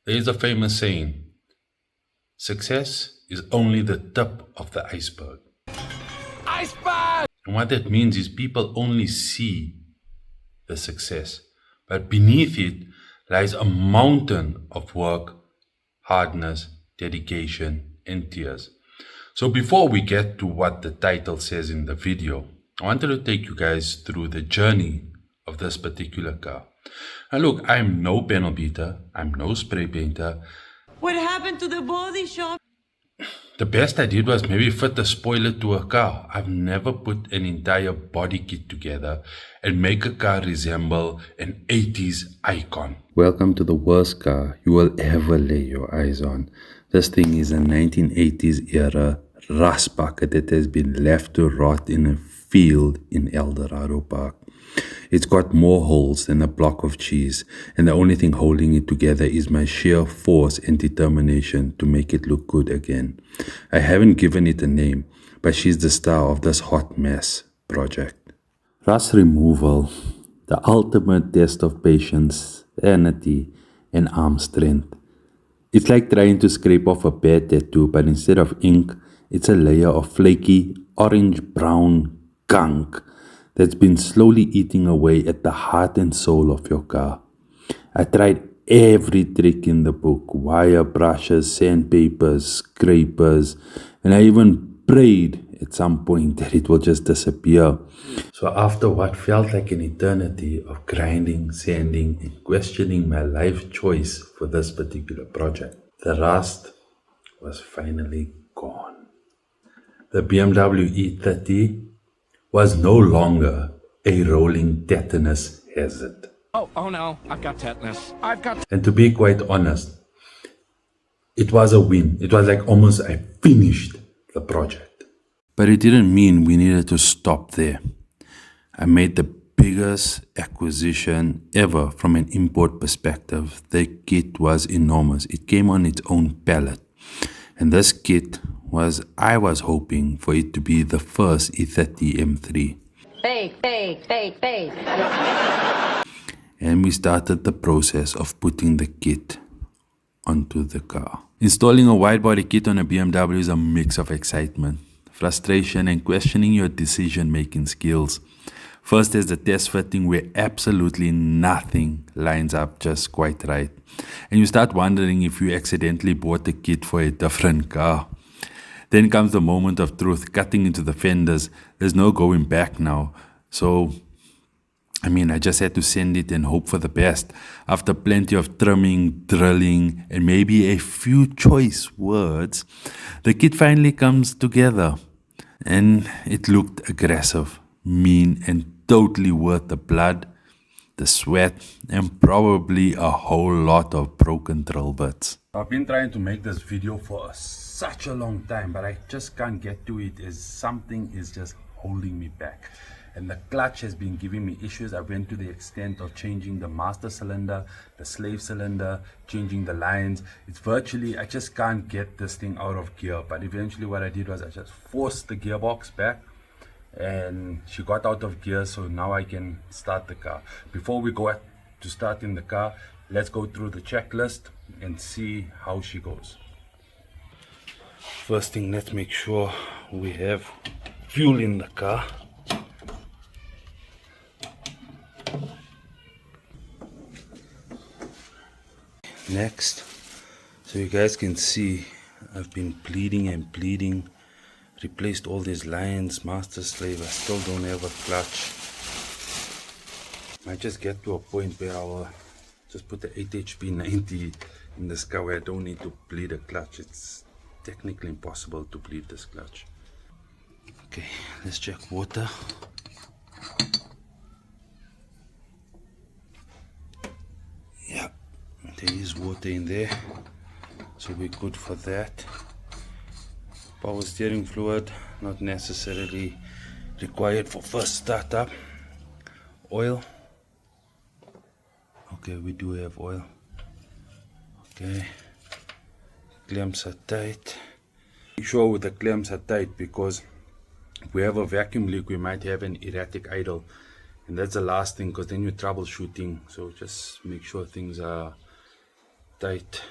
There is a famous saying, success is only the tip of the iceberg. Iceberg! And what that means is people only see the success, but beneath it lies a mountain of work, hardness, dedication, and tears. So before we get to what the title says in the video, I wanted to take you guys through the journey of this particular car. Now look, I'm no panel beater, I'm no spray painter. What happened to the body shop? The best I did was maybe fit a spoiler to a car. I've never put an entire body kit together and make a car resemble an 80s icon. Welcome to the worst car you will ever lay your eyes on. This thing is a 1980s era rust bucket that has been left to rot in a field in El Dorado Park. It's got more holes than a block of cheese, and the only thing holding it together is my sheer force and determination to make it look good again. I haven't given it a name, but she's the star of this hot mess project. Rust removal, the ultimate test of patience, sanity, and arm strength. It's like trying to scrape off a bad tattoo, but instead of ink, it's a layer of flaky, orange-brown gunk that's been slowly eating away at the heart and soul of your car. I tried every trick in the book, wire brushes, sandpapers, scrapers, and I even prayed at some point that it will just disappear. So after what felt like an eternity of grinding, sanding, and questioning my life choice for this particular project, the rust was finally gone. The BMW E30 was no longer a rolling tetanus hazard. Oh no, I've got tetanus. And to be quite honest, it was a win. It was like almost I finished the project. But it didn't mean we needed to stop there. I made the biggest acquisition ever from an import perspective. The kit was enormous. It came on its own pallet. And this kit I was hoping for it to be the first E30 M3. Fake. And we started the process of putting the kit onto the car. Installing a wide body kit on a BMW is a mix of excitement, frustration, and questioning your decision-making skills. First, there's the test fitting where absolutely nothing lines up just quite right. And you start wondering if you accidentally bought the kit for a different car. Then comes the moment of truth, cutting into the fenders. There's no going back now. So, I just had to send it and hope for the best. After plenty of trimming, drilling, and maybe a few choice words, the kit finally comes together. And it looked aggressive, mean, and totally worth the blood, the sweat, and probably a whole lot of broken drill bits. I've been trying to make this video for such a long time, but I just can't get to it as something is just holding me back. And the clutch has been giving me issues. I went to the extent of changing the master cylinder, the slave cylinder, changing the lines. It's virtually, I just can't get this thing out of gear. But eventually what I did was I just forced the gearbox back and she got out of gear, so now I can start the car. Before we go to starting the car, let's go through the checklist and see how she goes. First thing, let's make sure we have fuel in the car. Next, so you guys can see I've been bleeding, replaced all these lines, master slave. I still don't have a clutch. Might just get to a point where I'll just put the 8 HP 90 in this car where I don't need to bleed a clutch. It's technically impossible to bleed this clutch. Okay, let's check water. Yeah, there is water in there, so we're good for that. Power steering fluid, not necessarily required for first startup. Oil. Okay, we do have oil. Okay, clamps are tight. Make sure the clamps are tight because if we have a vacuum leak, we might have an erratic idle, and that's the last thing, because then you're troubleshooting. So just make sure things are tight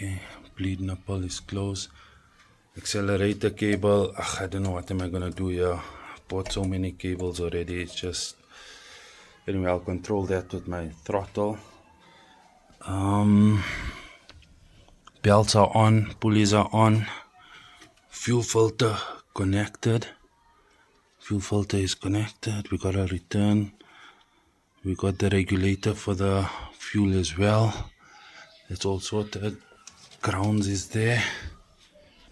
Okay, bleed nipple is closed. Accelerator cable. I don't know what am I gonna do here. I've bought so many cables already. It's just anyway. I'll control that with my throttle. Belts are on. Pulleys are on. Fuel filter connected. Fuel filter is connected. We got a return. We got the regulator for the fuel as well. It's all sorted. Grounds is there.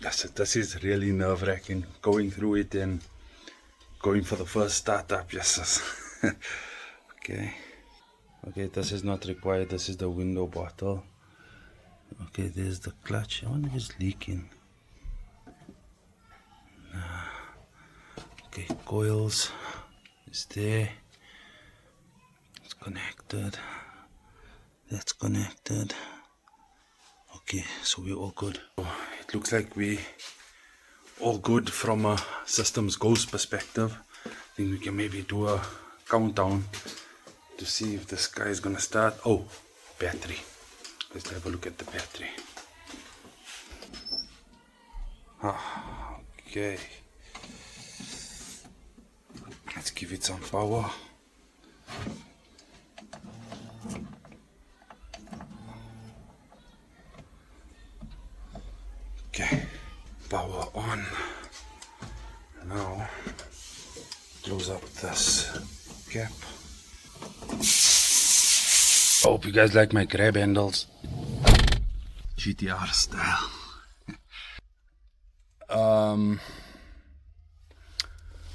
This is really nerve-wracking going through it and going for the first startup. Yes. Okay, this is not required. This is the window bottle. Okay, there's the clutch. I wonder if it's leaking. Okay, coils is there. It's connected. That's connected. Okay, so we're all good. It looks like we all good from a systems goes perspective. I think we can maybe do a countdown to see if this guy is gonna start. Oh, battery. Let's have a look at the battery. Okay. Let's give it some power. Okay, power on. Now, close up this cap. I hope you guys like my grab handles. GTR style.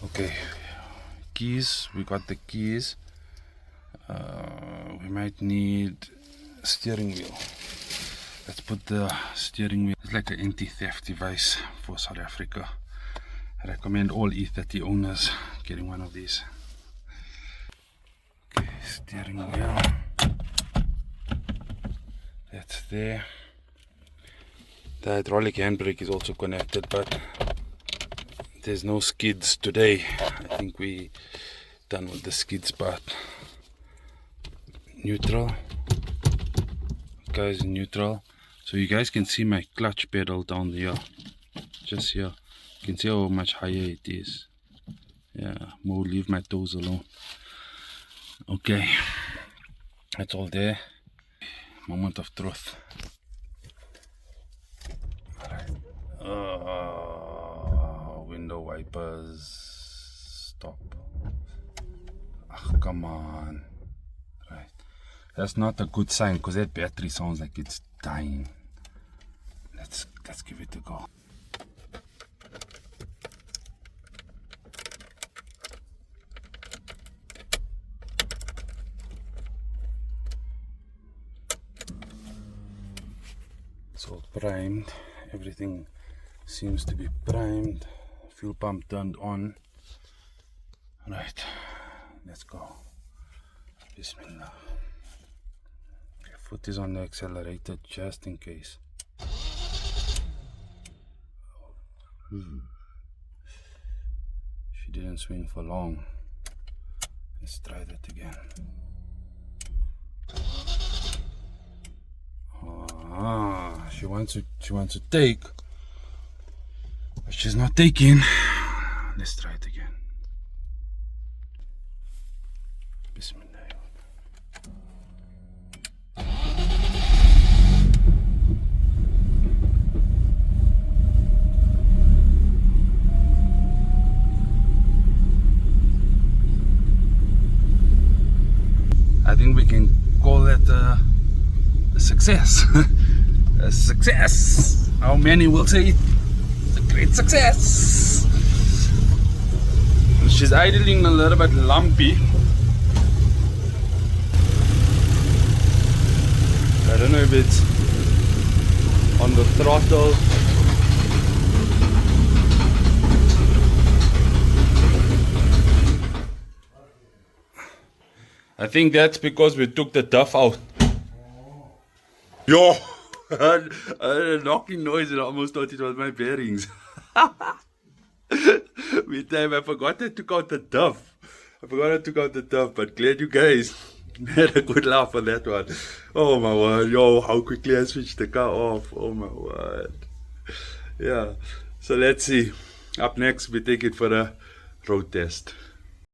Okay, keys. We got the keys. We might need a steering wheel. Let's put the steering wheel. It's like an anti-theft device for South Africa. I recommend all E30 owners getting one of these. Okay, steering wheel. That's there. The hydraulic handbrake is also connected, but there's no skids today. I think we done with the skids part. Neutral. Guys, neutral. So you guys can see my clutch pedal down here. Just here. You can see how much higher it is. Yeah, more leave my toes alone. Okay. That's all there. Moment of truth. Window wipers. Stop. Come on. Right. That's not a good sign because that battery sounds like it's dying. Let's give it a go. It's all primed. Everything seems to be primed. Fuel pump turned on. Right, let's go. Bismillah. Okay, foot is on the accelerator just in case. She didn't swing for long. Let's try that again. She wants to take, but she's not taking. Let's try it again. Bismillah. I think we can call that a success. A success. How many will say it's a great success? She's idling a little bit lumpy. I don't know if it's on the throttle. I think that's because we took the duff out. Yo! A knocking noise and I almost thought it was my bearings. Meantime, I forgot I took out the duff. But glad you guys Had a good laugh on that one. Oh my word. Yo, how quickly I switched the car off. Oh my word. Yeah. So let's see. Up next, we take it for a road test.